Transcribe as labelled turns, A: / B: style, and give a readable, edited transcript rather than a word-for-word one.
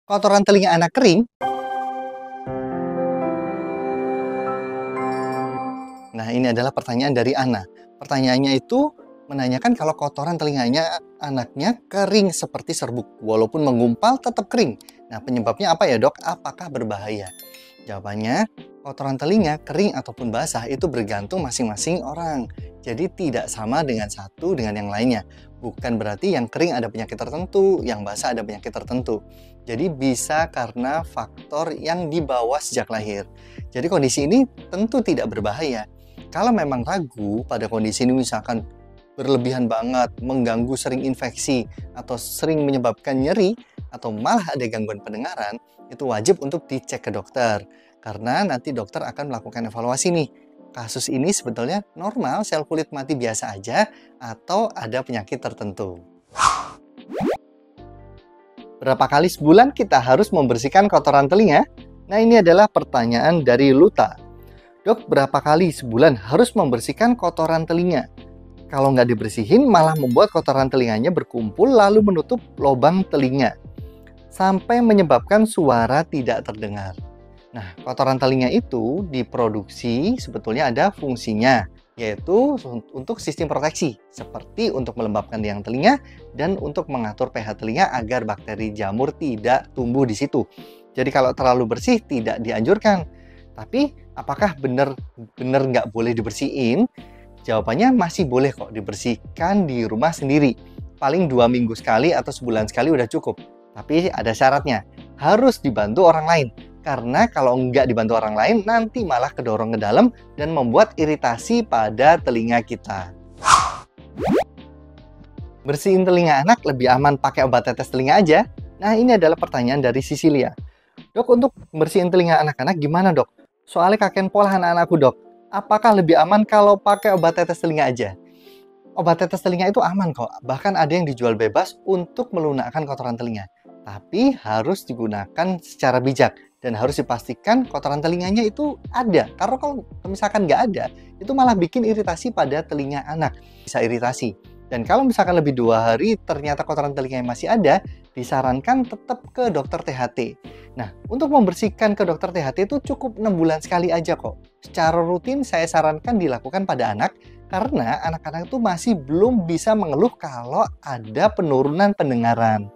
A: Kotoran telinga anak kering? Nah, ini adalah pertanyaan dari Ana. Pertanyaannya itu menanyakan kalau kotoran telinganya anaknya kering seperti serbuk. Walaupun menggumpal tetap kering. Nah, penyebabnya apa ya, Dok? Apakah berbahaya? Jawabannya, kotoran telinga kering ataupun basah itu bergantung masing-masing orang. Jadi tidak sama dengan satu dengan yang lainnya. Bukan berarti yang kering ada penyakit tertentu, yang basah ada penyakit tertentu. Jadi bisa karena faktor yang dibawa sejak lahir. Jadi kondisi ini tentu tidak berbahaya. Kalau memang ragu pada kondisi ini, misalkan berlebihan banget, mengganggu, sering infeksi, atau sering menyebabkan nyeri, atau malah ada gangguan pendengaran, itu wajib untuk dicek ke dokter. Karena nanti dokter akan melakukan evaluasi nih. Kasus ini sebetulnya normal, sel kulit mati biasa aja, atau ada penyakit tertentu. Berapa kali sebulan kita harus membersihkan kotoran telinga? Nah, ini adalah pertanyaan dari Luta. Dok, berapa kali sebulan harus membersihkan kotoran telinga? Kalau nggak dibersihin, malah membuat kotoran telinganya berkumpul lalu menutup lubang telinga, sampai menyebabkan suara tidak terdengar. Nah, kotoran telinga itu diproduksi sebetulnya ada fungsinya, yaitu untuk sistem proteksi, seperti untuk melembabkan liang telinga dan untuk mengatur pH telinga agar bakteri jamur tidak tumbuh di situ. Jadi kalau terlalu bersih tidak dianjurkan. Tapi apakah benar-benar nggak boleh dibersihin? Jawabannya masih boleh kok dibersihkan di rumah sendiri. Paling 2 minggu sekali atau sebulan sekali udah cukup. Tapi ada syaratnya, harus dibantu orang lain. Karena kalau nggak dibantu orang lain, nanti malah kedorong ke dalam dan membuat iritasi pada telinga kita. Bersihin telinga anak lebih aman pakai obat tetes telinga aja? Nah, ini adalah pertanyaan dari Sisilia. Dok, untuk bersihin telinga anak-anak gimana, Dok? Soalnya kakek pola anak-anakku, Dok. Apakah lebih aman kalau pakai obat tetes telinga aja? Obat tetes telinga itu aman kok. Bahkan ada yang dijual bebas untuk melunakkan kotoran telinga. Tapi harus digunakan secara bijak. Dan harus dipastikan kotoran telinganya itu ada. Karena kalau misalkan nggak ada, itu malah bikin iritasi pada telinga anak. Bisa iritasi. Dan kalau misalkan lebih 2 hari ternyata kotoran telinganya masih ada, disarankan tetap ke dokter THT. Nah, untuk membersihkan ke dokter THT itu cukup 6 bulan sekali aja kok. Secara rutin saya sarankan dilakukan pada anak, karena anak-anak itu masih belum bisa mengeluh kalau ada penurunan pendengaran.